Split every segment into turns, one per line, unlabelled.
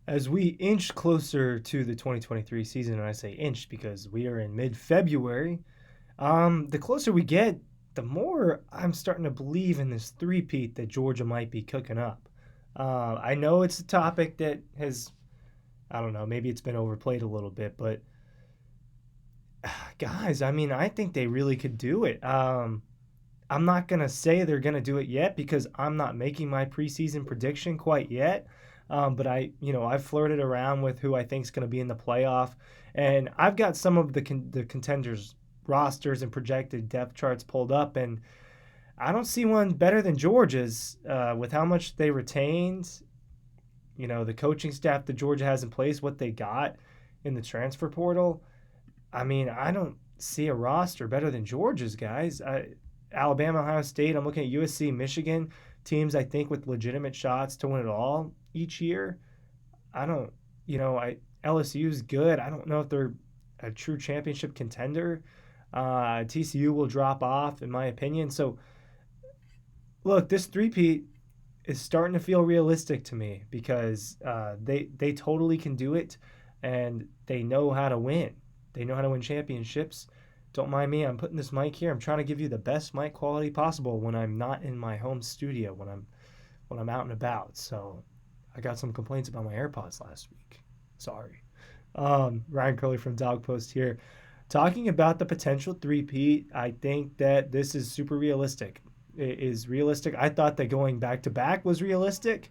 As we inch closer to the 2023 season, and I say inch because we are in mid-February, the closer we get, the more I'm starting to believe in this three-peat that Georgia might be cooking up. I know it's a topic that has, I don't know, maybe it's been overplayed a little bit, but guys, I mean, I think they really could do it. I'm not going to say they're going to do it yet because I'm not making my preseason prediction quite yet. But I've flirted around with who I think is going to be in the playoff, and I've got some of the contenders rosters and projected depth charts pulled up, and I don't see one better than Georgia's with how much they retained. The coaching staff that Georgia has in place, what they got in the transfer portal. I mean, I don't see a roster better than Georgia's, guys. Alabama, Ohio State, I'm looking at USC, Michigan, teams I think with legitimate shots to win it all each year. I don't, LSU's good. I don't know if they're a true championship contender. TCU will drop off, in my opinion. So, look, this three-peat is starting to feel realistic to me because they totally can do it, and they know how to win. They know how to win championships. Don't mind me. I'm putting this mic here. I'm trying to give you the best mic quality possible when I'm not in my home studio, when I'm out and about. So I got some complaints about my AirPods last week. Sorry. Ryan Curley from Dog Post here. Talking about the potential three-peat, I think that this is super realistic. It is realistic. I thought that going back-to-back was realistic.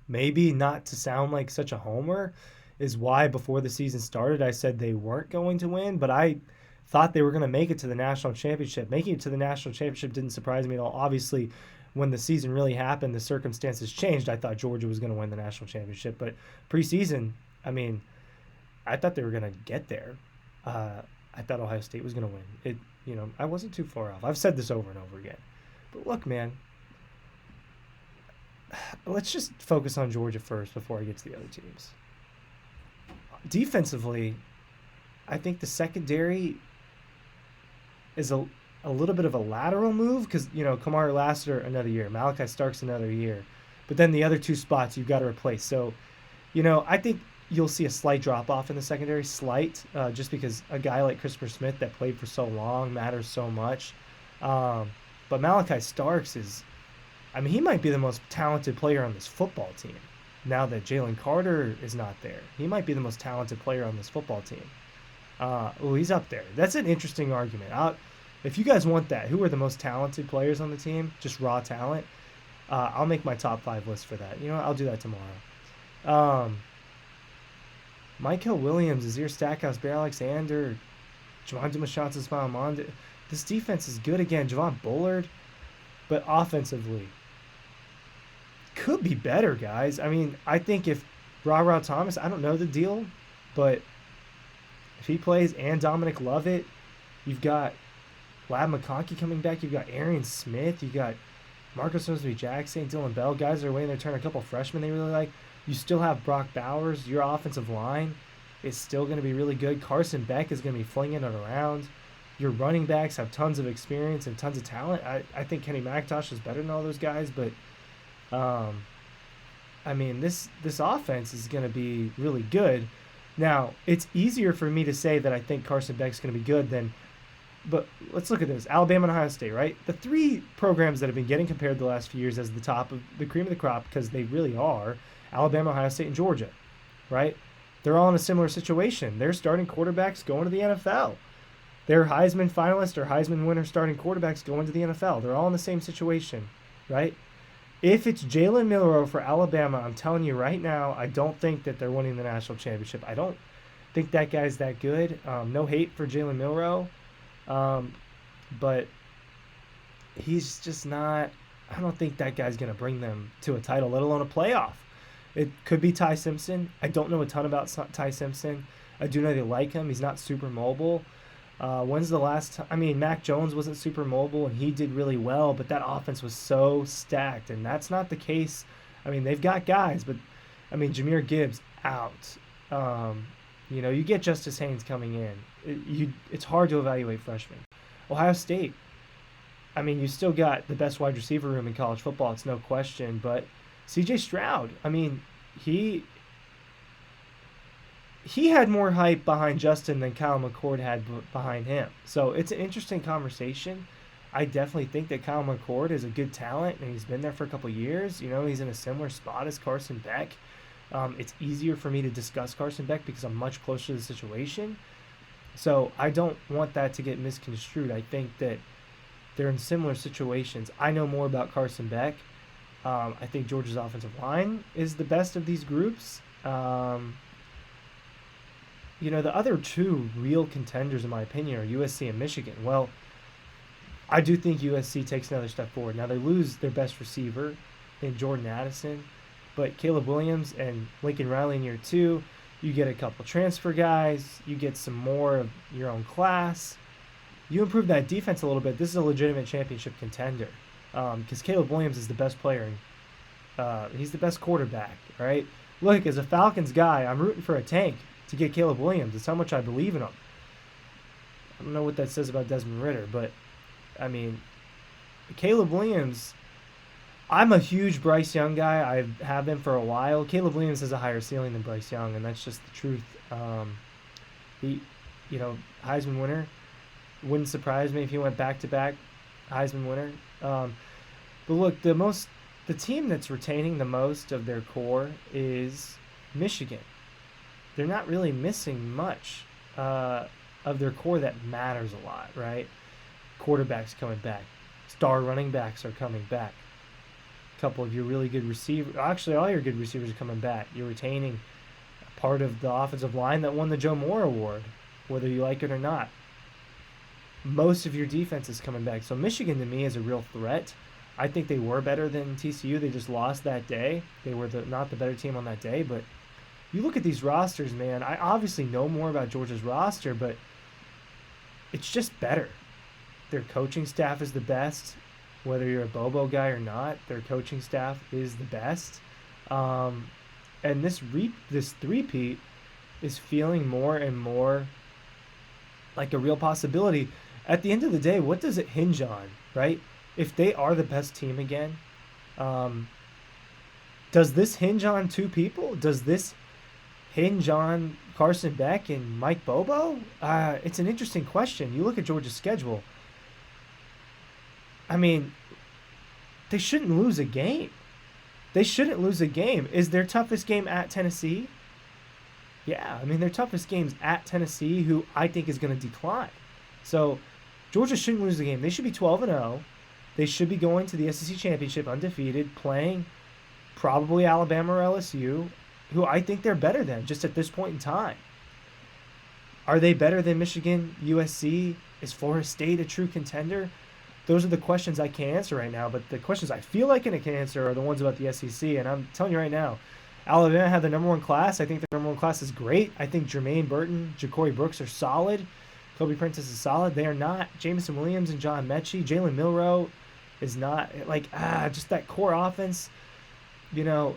Maybe not to sound like such a homer is why before the season started I said they weren't going to win, but I thought they were going to make it to the national championship. Making it to the national championship didn't surprise me at all. Obviously, when the season really happened, the circumstances changed. I thought Georgia was going to win the national championship, but preseason, I mean, I thought they were going to get there. I thought Ohio State was going to win. I wasn't too far off. I've said this over and over again. But look, man, let's just focus on Georgia first before I get to the other teams. Defensively, I think the secondary is a little bit of a lateral move because, Kamari Lassiter another year, Malachi Starks another year. But then the other two spots you've got to replace. So, I think you'll see a slight drop-off in the secondary, just because a guy like Christopher Smith that played for so long matters so much. But Malachi Starks he might be the most talented player on this football team. Now that Jalen Carter is not there, he might be the most talented player on this football team. He's up there. That's an interesting argument. If you guys want that, who are the most talented players on the team? Just raw talent. I'll make my top 5 list for that. I'll do that tomorrow. Michael Williams, Azir Stackhouse, Bear Alexander, Javon Dumas-Johnson, Smile. This defense is good again. Javon Bullard, but offensively could be better, guys. I think if Ra Thomas, I don't know the deal, but if he plays and Dominic Lovett, you've got Lab McConkey coming back, you've got Arian Smith, you've got Marcus Mosby-Jackson, Dylan Bell, guys are waiting their turn, a couple freshmen they really like. You still have Brock Bowers. Your offensive line is still going to be really good. Carson Beck is going to be flinging it around. Your running backs have tons of experience and tons of talent. I think Kenny McIntosh is better than all those guys, but this offense is going to be really good. Now, it's easier for me to say that I think Carson Beck's going to be good but let's look at this. Alabama and Ohio State, right? The three programs that have been getting compared the last few years as the top of the cream of the crop, because they really are, Alabama, Ohio State, and Georgia, right? They're all in a similar situation. They're starting quarterbacks going to the NFL. They're Heisman finalists or Heisman winner starting quarterbacks going to the NFL. They're all in the same situation, right? If it's Jalen Milroe for Alabama, I'm telling you right now, I don't think that they're winning the national championship. I don't think that guy's that good. No hate for Jalen Milroe, but he's just not. I don't think that guy's going to bring them to a title, let alone a playoff. It could be Ty Simpson. I don't know a ton about Ty Simpson. I do know they like him. He's not super mobile. When's the last time? Mac Jones wasn't super mobile, and he did really well, but that offense was so stacked, and that's not the case. They've got guys, but, Jahmyr Gibbs out. You get Justice Haynes coming in. It's hard to evaluate freshmen. Ohio State, you still got the best wide receiver room in college football. It's no question, but CJ Stroud, I mean, he he had more hype behind Justin than Kyle McCord had behind him. So it's an interesting conversation. I definitely think that Kyle McCord is a good talent, and he's been there for a couple years. You know, he's in a similar spot as Carson Beck. It's easier for me to discuss Carson Beck because I'm much closer to the situation. So I don't want that to get misconstrued. I think that they're in similar situations. I know more about Carson Beck. I think Georgia's offensive line is the best of these groups. You know, the other two real contenders, in my opinion, are USC and Michigan. Well, I do think USC takes another step forward. Now, they lose their best receiver in Jordan Addison, but Caleb Williams and Lincoln Riley in year two, you get a couple transfer guys, you get some more of your own class. You improve that defense a little bit. This is a legitimate championship contender because Caleb Williams is the best player. He's the best quarterback, all right? Look, as a Falcons guy, I'm rooting for a tank to get Caleb Williams. It's how much I believe in him. I don't know what that says about Desmond Ridder, but, I mean, Caleb Williams, I'm a huge Bryce Young guy. I have been for a while. Caleb Williams has a higher ceiling than Bryce Young, and that's just the truth. Heisman winner. Wouldn't surprise me if he went back-to-back Heisman winner. But look, the team that's retaining the most of their core is Michigan. They're not really missing much of their core that matters a lot, right? Quarterbacks coming back. Star running backs are coming back. A couple of your really good receivers. Actually, all your good receivers are coming back. You're retaining part of the offensive line that won the Joe Moore Award, whether you like it or not. Most of your defense is coming back. So Michigan, to me, is a real threat. I think they were better than TCU. They just lost that day. They were not the better team on that day, but you look at these rosters, man. I obviously know more about Georgia's roster, but it's just better. Their coaching staff is the best. Whether you're a Bobo guy or not, their coaching staff is the best. And this three-peat is feeling more and more like a real possibility. At the end of the day, what does it hinge on, right? If they are the best team again, does this hinge on two people? Does this hinge on Carson Beck and Mike Bobo? It's an interesting question. You look at Georgia's schedule. I mean, they shouldn't lose a game. They shouldn't lose a game. Is their toughest game at Tennessee? Yeah, I mean, their toughest game's at Tennessee, who I think is going to decline. So Georgia shouldn't lose the game. They should be 12-0. They should be going to the SEC Championship undefeated, playing probably Alabama or LSU, who I think they're better than just at this point in time. Are they better than Michigan, USC? Is Florida State a true contender? Those are the questions I can't answer right now, but the questions I feel like I can answer are the ones about the SEC, and I'm telling you right now, Alabama had the number one class. I think the number one class is great. I think Jermaine Burton, Ja'Cory Brooks are solid. Kobe Prentice is solid. They are not Jameson Williams and John Mechie. Jalen Milroe is not just that core offense. You know,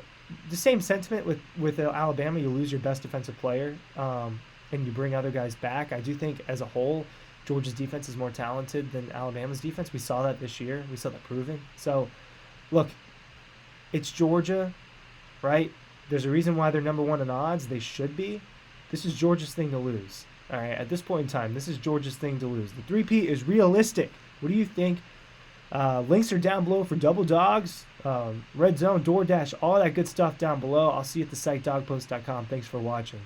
the same sentiment with Alabama. You lose your best defensive player, and you bring other guys back. I do think as a whole, Georgia's defense is more talented than Alabama's defense. We saw that this year. We saw that proven. So, look, it's Georgia, right? There's a reason why they're number one in odds. They should be. This is Georgia's thing to lose. All right, at this point in time, this is Georgia's thing to lose. The three-peat is realistic. What do you think? Links are down below for Double Dogs, Red Zone, DoorDash, all that good stuff down below. I'll see you at the site, dogpost.com. Thanks for watching.